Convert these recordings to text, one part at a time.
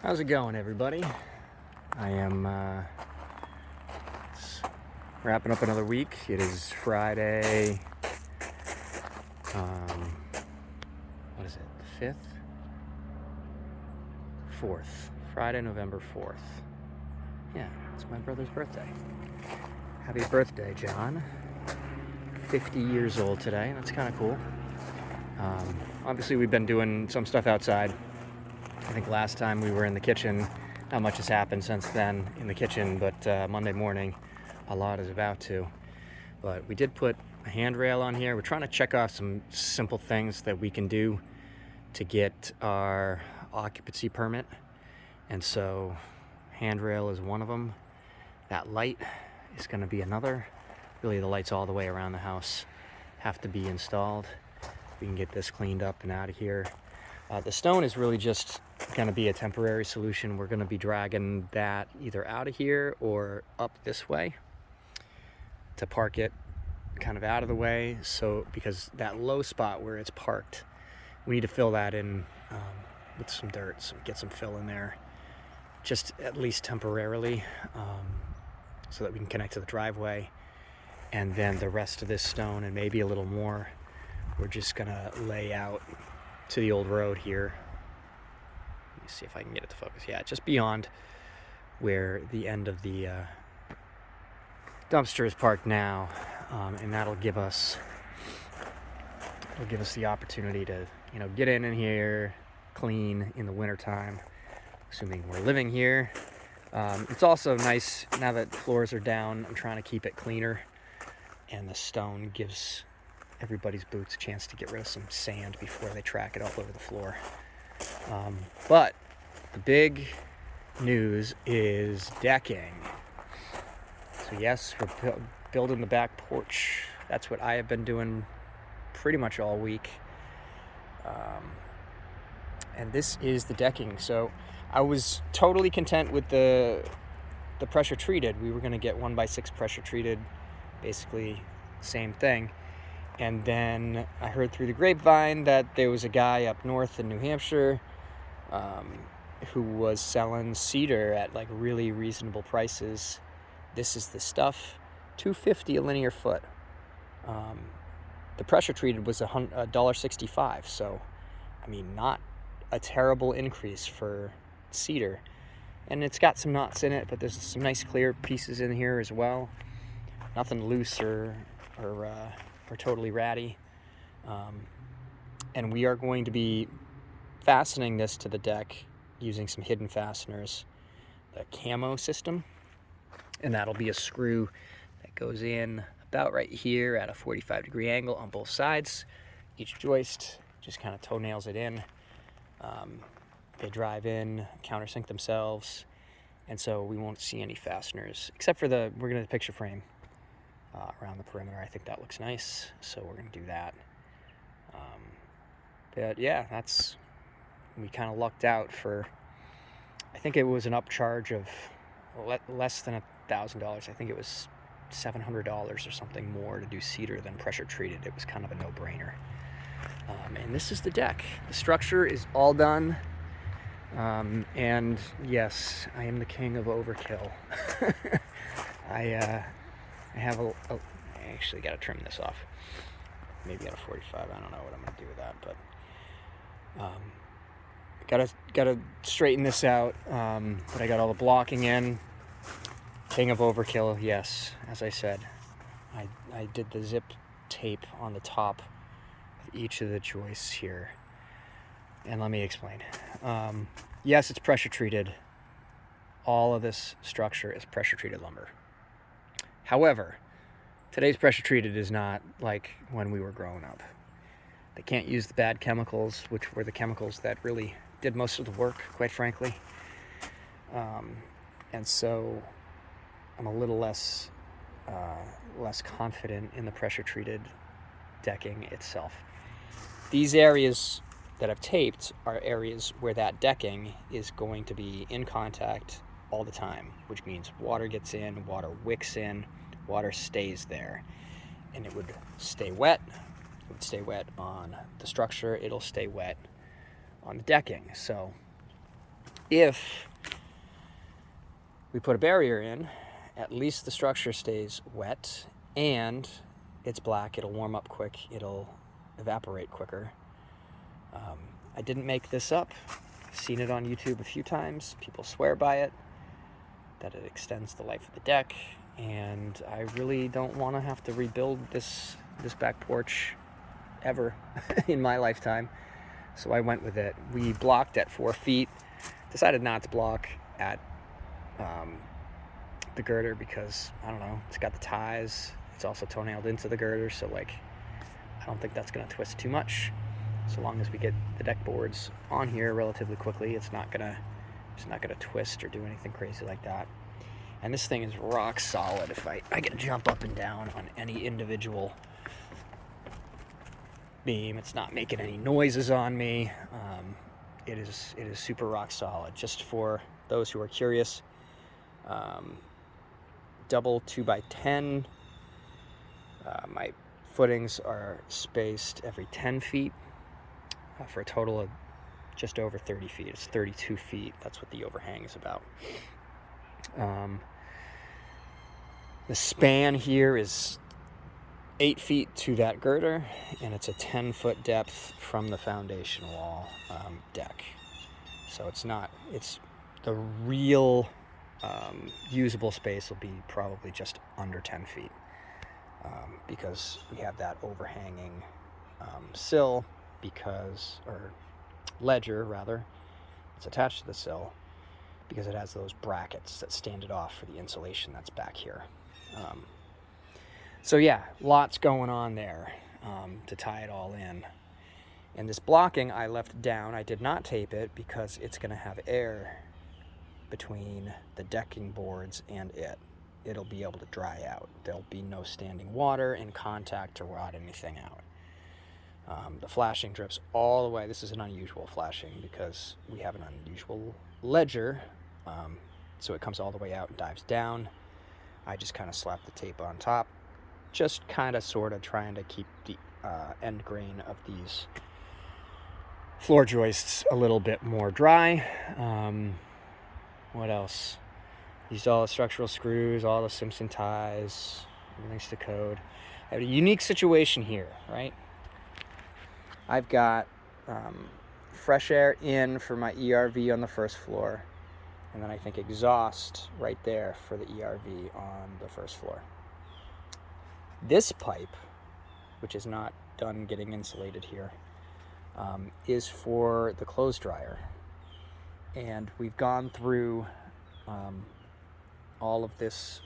How's it going, everybody? I am wrapping up another week. It is Friday, what is it, the 5th? 4th. Friday, November 4th. Yeah, it's my brother's birthday. Happy birthday, John. 50 years old today. That's kind of cool. Obviously, we've been doing some stuff outside. I think last time we were in the kitchen. Not much has happened since then in the kitchen, but Monday morning, a lot is about to. But we did put a handrail on here. We're trying to check off some simple things that we can do to get our occupancy permit. And so handrail is one of them. That light is going to be another. Really, the lights all the way around the house have to be installed. We can get this cleaned up and out of here. The stone is really just going to be a temporary solution. We're going to be dragging that either out of here or up this way to park it kind of out of the way. So because that low spot where it's parked, we need to fill that in with some dirt, get some fill in there, just at least temporarily, so that we can connect to the driveway. And then the rest of this stone and maybe a little more, we're just going to lay out to the old road here. Let me see if I can get it to focus. Yeah, just beyond where the end of the dumpster is parked now, and that'll give us the opportunity to, get in here, clean in the wintertime, assuming we're living here. It's also nice now that floors are down. I'm trying to keep it cleaner, and the stone gives everybody's boots a chance to get rid of some sand before they track it all over the floor. But the big news is decking. So yes, we're building the back porch. That's what I have been doing pretty much all week. And this is the decking. So I was totally content with the pressure treated. We were going to get 1x6 pressure treated, basically same thing. And then I heard through the grapevine that there was a guy up north in New Hampshire who was selling cedar at like really reasonable prices. This is the stuff, $2.50 a linear foot. The pressure treated was $1.65. So, I mean, not a terrible increase for cedar. And it's got some knots in it, but there's some nice clear pieces in here as well. Nothing loose or totally ratty. And we are going to be fastening this to the deck using some hidden fasteners, the camo system. And that'll be a screw that goes in about right here at a 45-degree angle on both sides. Each joist just kind of toenails it in. They drive in, countersink themselves, and so we won't see any fasteners, except for we're going to picture frame around the perimeter. I think that looks nice, so we're going to do that. But yeah, we kind of lucked out for, I think it was an upcharge of less than $1,000. I think it was $700 or something more to do cedar than pressure treated. It was kind of a no-brainer. And this is the deck. The structure is all done. And yes, I am the king of overkill. I have I actually got to trim this off. Maybe at a 45. I don't know what I'm going to do with that, but gotta straighten this out. But I got all the blocking in. King of overkill, yes. As I said, I did the zip tape on the top of each of the joists here. And let me explain. Yes, it's pressure treated. All of this structure is pressure treated lumber. However, today's pressure treated is not like when we were growing up. They can't use the bad chemicals, which were the chemicals that really did most of the work, quite frankly. And so I'm a little less confident in the pressure treated decking itself. These areas that I've taped are areas where that decking is going to be in contact all the time, which means water gets in, water wicks in, water stays there, and it would stay wet. It would stay wet on the structure. It'll stay wet on the decking. So if we put a barrier in, at least the structure stays wet and it's black. It'll warm up quick. It'll evaporate quicker. I didn't make this up. I've seen it on YouTube a few times. People swear by it, that it extends the life of the deck, and I really don't want to have to rebuild this back porch ever in my lifetime. So I went with it. We blocked at 4 feet. Decided not to block at the girder because, I don't know, it's got the ties. It's also toenailed into the girder, so like I don't think that's going to twist too much. So long as we get the deck boards on here relatively quickly, it's not gonna twist or do anything crazy like that. And this thing is rock solid. If I can jump up and down on any individual beam, it's not making any noises on me. It is super rock solid. Just for those who are curious, double 2x10. My footings are spaced every 10 feet for a total of just over 30 feet. It's 32 feet. That's what the overhang is about. The span here is 8 feet to that girder, and it's a 10-foot depth from the foundation wall deck. So it's the real usable space will be probably just under 10 feet because we have that overhanging sill or ledger rather. It's attached to the sill because it has those brackets that stand it off for the insulation that's back here. So yeah, lots going on there to tie it all in. And this blocking I left down. I did not tape it because it's going to have air between the decking boards and it. It'll be able to dry out. There'll be no standing water in contact to rot anything out. The flashing drips all the way. This is an unusual flashing because we have an unusual ledger. So it comes all the way out and dives down. I just kind of slap the tape on top, just kind of sort of trying to keep the end grain of these floor joists a little bit more dry. What else? Used all the structural screws, all the Simpson ties, everything's to code. I have a unique situation here, right? I've got fresh air in for my ERV on the first floor, and then I think exhaust right there for the ERV on the first floor. This pipe, which is not done getting insulated here, is for the clothes dryer. And we've gone through all of this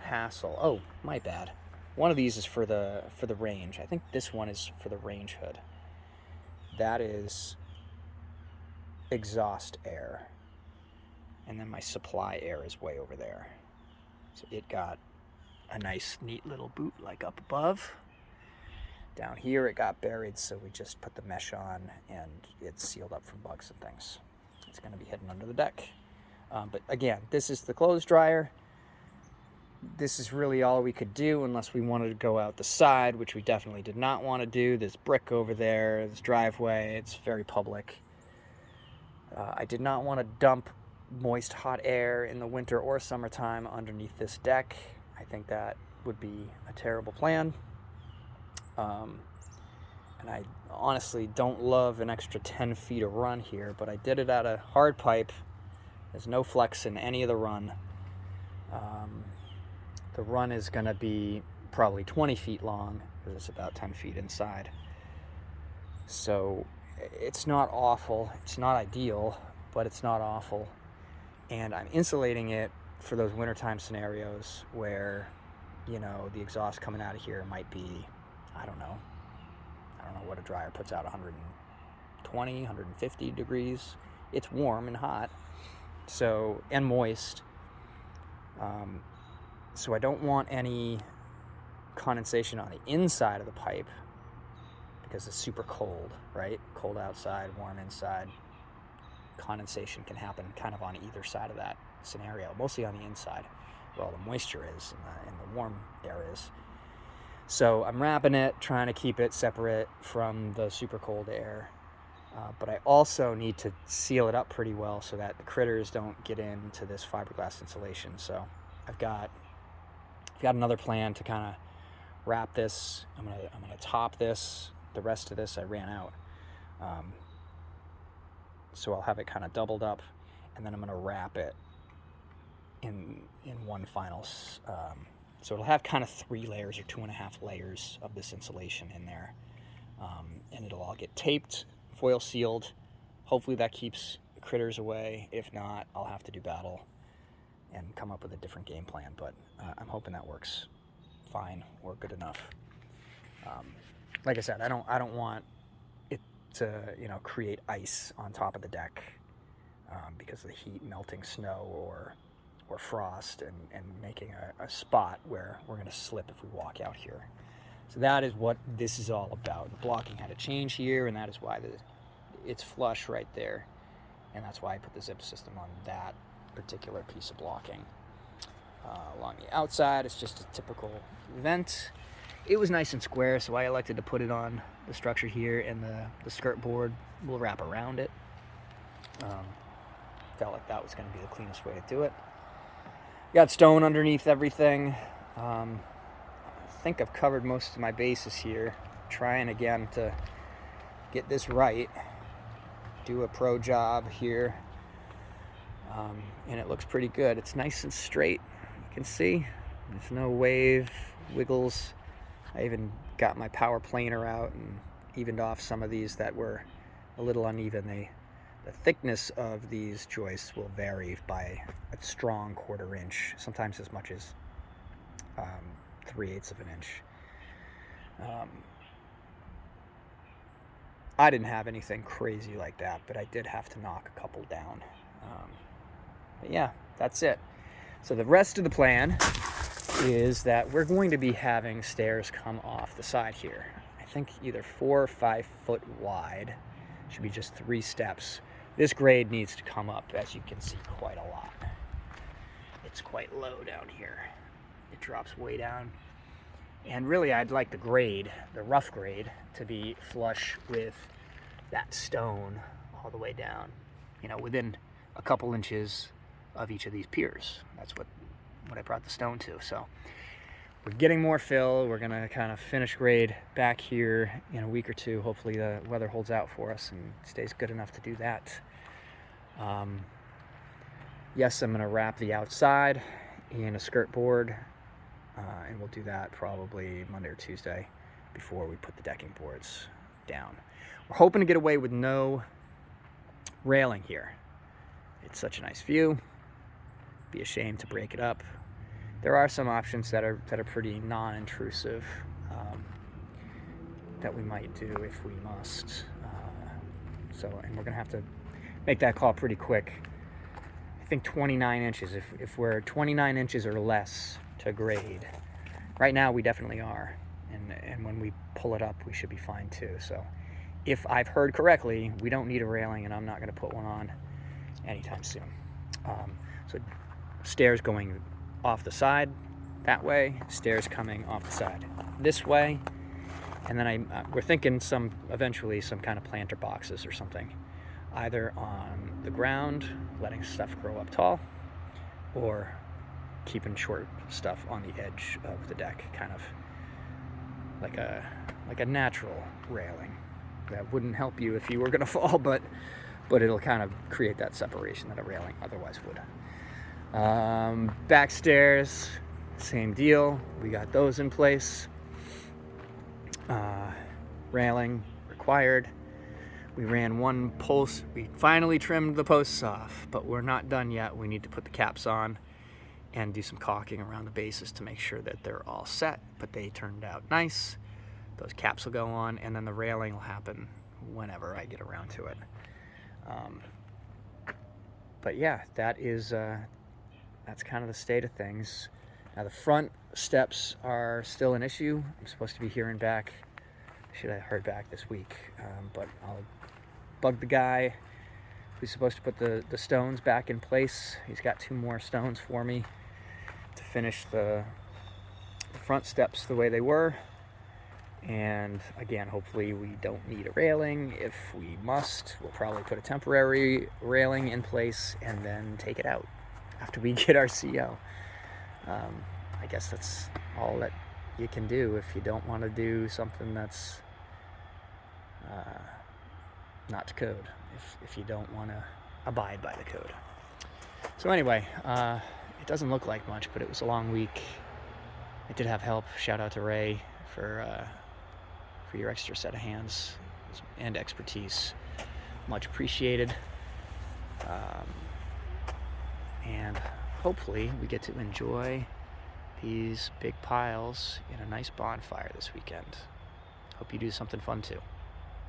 hassle. Oh, my bad. One of these is for the range. I think this one is for the range hood. That is exhaust air. And then my supply air is way over there. So it got a nice, neat little boot like up above. Down here it got buried, so we just put the mesh on and it's sealed up from bugs and things. It's going to be hidden under the deck. But again, this is the clothes dryer. This is really all we could do unless we wanted to go out the side, which we definitely did not want to do. There's brick over there, this driveway, it's very public. I did not want to dump moist hot air in the winter or summertime underneath this deck. I think that would be a terrible plan. And I honestly don't love an extra 10 feet of run here, but I did it out of hard pipe. There's no flex in any of the run. The run is going to be probably 20 feet long because it's about 10 feet inside. So it's not awful. It's not ideal, but it's not awful. And I'm insulating it for those wintertime scenarios where, you know, the exhaust coming out of here might be, I don't know what a dryer puts out, 120, 150 degrees. It's warm and hot, so, and moist. So I don't want any condensation on the inside of the pipe because it's super cold, right? Cold outside, warm inside. Condensation can happen kind of on either side of that scenario, mostly on the inside where all the moisture is and the warm air is. So I'm wrapping it, trying to keep it separate from the super cold air. But I also need to seal it up pretty well so that the critters don't get into this fiberglass insulation. So I've got another plan to kind of wrap this. I'm gonna top this. The rest of this I ran out, so I'll have it kind of doubled up, and then I'm gonna wrap it in one final. So it'll have kind of 3 layers or 2.5 layers of this insulation in there, and it'll all get taped, foil sealed. Hopefully that keeps the critters away. If not, I'll have to do battle and come up with a different game plan, but I'm hoping that works fine or good enough. Like I said, I don't want it to, create ice on top of the deck because of the heat, melting snow or frost and making a spot where we're going to slip if we walk out here. So that is what this is all about. The blocking had to change here, and that is why it's flush right there, and that's why I put the zip system on that particular piece of blocking. Along the outside, it's just a typical vent. It was nice and square, so I elected to put it on the structure here, and the skirt board will wrap around it. Felt like that was going to be the cleanest way to do it. Got stone underneath everything. I think I've covered most of my bases here. Trying again to get this right. Do a pro job here. And it looks pretty good. It's nice and straight. You can see there's no wave, wiggles. I even got my power planer out and evened off some of these that were a little uneven. The thickness of these joists will vary by a strong 1/4 inch, sometimes as much as 3/8 of an inch. I didn't have anything crazy like that, but I did have to knock a couple down. But yeah, that's it. So the rest of the plan is that we're going to be having stairs come off the side here. I think either 4 or 5 foot wide. Should be just 3 steps. This grade needs to come up, as you can see, quite a lot. It's quite low down here. It drops way down. And really, I'd like the grade, the rough grade, to be flush with that stone all the way down, within a couple inches of each of these piers. That's what I brought the stone to. So we're getting more fill. We're gonna kind of finish grade back here in a week or 2. Hopefully the weather holds out for us and stays good enough to do that. Yes, I'm gonna wrap the outside in a skirt board, and we'll do that probably Monday or Tuesday before we put the decking boards down. We're hoping to get away with no railing here. It's such a nice view. Be a shame to break it up. There are some options that are pretty non-intrusive that we might do if we must. And we're gonna have to make that call pretty quick. I think 29 inches. If we're 29 inches or less to grade, right now we definitely are, and when we pull it up, we should be fine too. So, if I've heard correctly, we don't need a railing, and I'm not going to put one on anytime soon. So stairs going off the side that way, stairs coming off the side this way, and then we're thinking eventually some kind of planter boxes or something, either on the ground, letting stuff grow up tall, or keeping short stuff on the edge of the deck, kind of like a natural railing. That wouldn't help you if you were going to fall, but it'll kind of create that separation that a railing otherwise would. Back stairs, same deal. We got those in place. Railing required. We ran 1 post. We finally trimmed the posts off, but we're not done yet. We need to put the caps on and do some caulking around the bases to make sure that they're all set, but they turned out nice. Those caps will go on, and then the railing will happen whenever I get around to it. But yeah, that's kind of the state of things. Now the front steps are still an issue. I'm supposed to be hearing back. Should have heard back this week, but I'll bug the guy who's supposed to put the stones back in place. He's got 2 more stones for me to finish the front steps the way they were, And again, hopefully we don't need a railing. If we must, we'll probably put a temporary railing in place and then take it out after we get our CO. I guess that's all that you can do if you don't want to do something that's not to code, if you don't want to abide by the code. So anyway, it doesn't look like much, but it was a long week. I did have help. Shout out to Ray for your extra set of hands and expertise. Much appreciated. And hopefully we get to enjoy these big piles in a nice bonfire this weekend. Hope you do something fun too.